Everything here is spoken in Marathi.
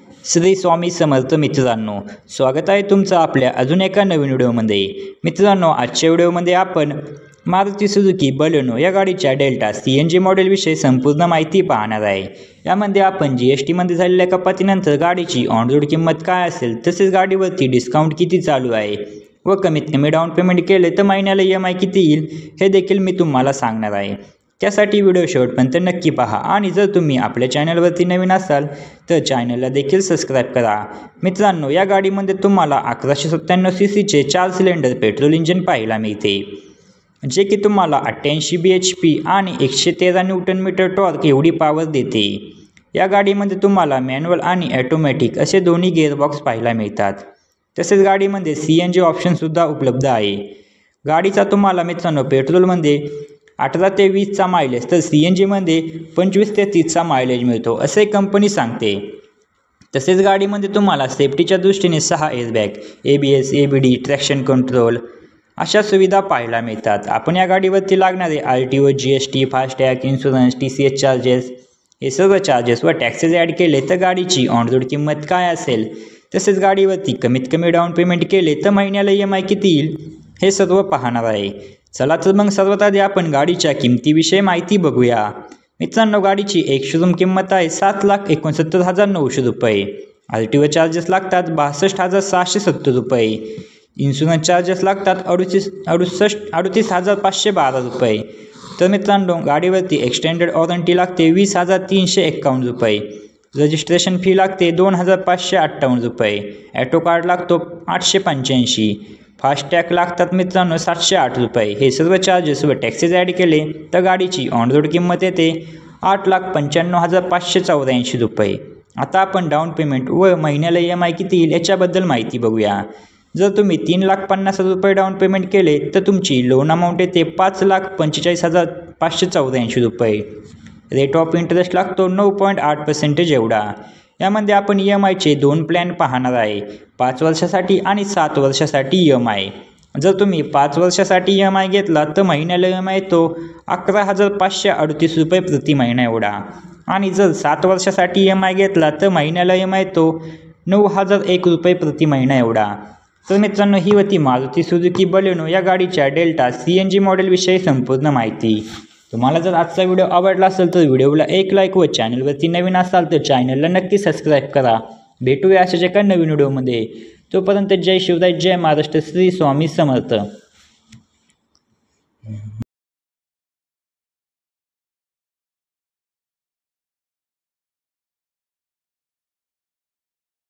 श्री स्वामी समर्थ मित्रांनो, स्वागत आहे तुमचं आपल्या अजून एका नवीन व्हिडिओमध्ये। मित्रांनो, आजच्या व्हिडिओमध्ये आपण मारुती सुझुकी बलेनो या गाडीच्या डेल्टा CNG मॉडेलविषयी संपूर्ण माहिती पाहणार आहे। यामध्ये आपण GST मध्ये झालेल्या कपातीनंतर गाडीची ऑन रोड किंमत काय असेल, तसेच गाडीवरती डिस्काउंट किती चालू आहे व कमीत कमी डाऊन पेमेंट केले तर महिन्याला EMI किती येईल हे देखील मी तुम्हाला सांगणार आहे। त्यासाठी व्हिडिओ शेवटपर्यंत नक्की पहा आणि जर तुम्ही आपल्या चॅनलवरती नवीन असाल तर चॅनलला देखील सबस्क्राइब करा। मित्रांनो, या गाडीमध्ये तुम्हाला 1197 सीसीचे 4 सिलेंडर पेट्रोल इंजिन पाहायला मिळते, जे की तुम्हाला 88 bhp आणि 113 न्यूटन मीटर टॉर्क एवढी पॉवर देते। या गाडीमध्ये तुम्हाला मॅन्युअल आणि ऑटोमॅटिक असे दोन्ही गिअरबॉक्स पाहायला मिळतात। तसेच गाडीमध्ये CNG ऑप्शन सुद्धा उपलब्ध आहे। गाडीचा तुम्हाला मित्रांनो पेट्रोलमध्ये 18 ते 20 चा मायलेज तर CNG मध्ये 25 ते 30 चा मायलेज मिळतो असे कंपनी सांगते। तसेच गाडीमध्ये तुम्हाला सेफ्टीच्या दृष्टीने 6 airbag, ABS, ABD, traction control अशा सुविधा पाहायला मिळतात। आपण या गाडीवरती लागणारे RTO, GST, FASTag, insurance, TCS charges हे सर्व चार्जेस व टॅक्सेस ॲड केले तर गाडीची ऑन रोड किंमत काय असेल, तसेच गाडीवरती कमीत कमी डाऊन पेमेंट केले तर महिन्याला EMI किती येईल हे सर्व पाहणार आहे। चला तर मग सर्वात आधी आपण गाडीच्या किमतीविषयी माहिती बघूया। मित्रांनो, गाडीची एक शोरूम किंमत आहे 7,69,900 रुपये। RTO चार्जेस लागतात 62,670 रुपये। इन्शुरन्स चार्जेस लागतात 38,512 रुपये। तर मित्रांनो, गाडीवरती एक्सटेंडेड वॉरंटी लागते 20,351 रुपये। रजिस्ट्रेशन फी लागते 2,558 रुपये। ॲटो कार्ड लागतो 885। फास्टॅग लागतात मित्रांनो 708 रुपये। हे सर्व चार्जेस व टॅक्सेस ॲड केले तर गाडीची ऑन रोड किंमत येते 8,95,584 रुपये। आता आपण डाऊन पेमेंट व महिन्याला EMI किती येईल याच्याबद्दल माहिती बघूया। जर तुम्ही 3,50,000 रुपये डाऊन पेमेंट केले तर तुमची लोन अमाऊंट येते 5,45,584 रुपये। रेट ऑफ इंटरेस्ट लागतो 9.8% एवढा। यामध्ये आपण EMIचे 2 प्लॅन पाहणार आहे, 5 वर्षासाठी आणि 7 वर्षासाठी EMI। जर तुम्ही 5 वर्षासाठी EMI घेतला तर महिन्याला EMI येतो 11,538 रुपये प्रति महिना एवढा, आणि जर 7 वर्षासाठी EMI घेतला तर महिन्याला EMI येतो 9,001 रुपये प्रति महिना एवढा। तर मित्रांनो, ही होती मारुती सुझुकी बलेनो या गाडीच्या डेल्टा CNG मॉडेलविषयी संपूर्ण माहिती। तुम्हाला जर आजचा व्हिडिओ आवडला असेल तर व्हिडिओला एक लाईक व चॅनलवरती नवीन असाल तर चॅनलला नक्की सबस्क्राईब करा। भेटूया अशाच एका नवीन व्हिडिओमध्ये। तोपर्यंत जय शिवराय, जय महाराष्ट्र, श्री स्वामी समर्थ।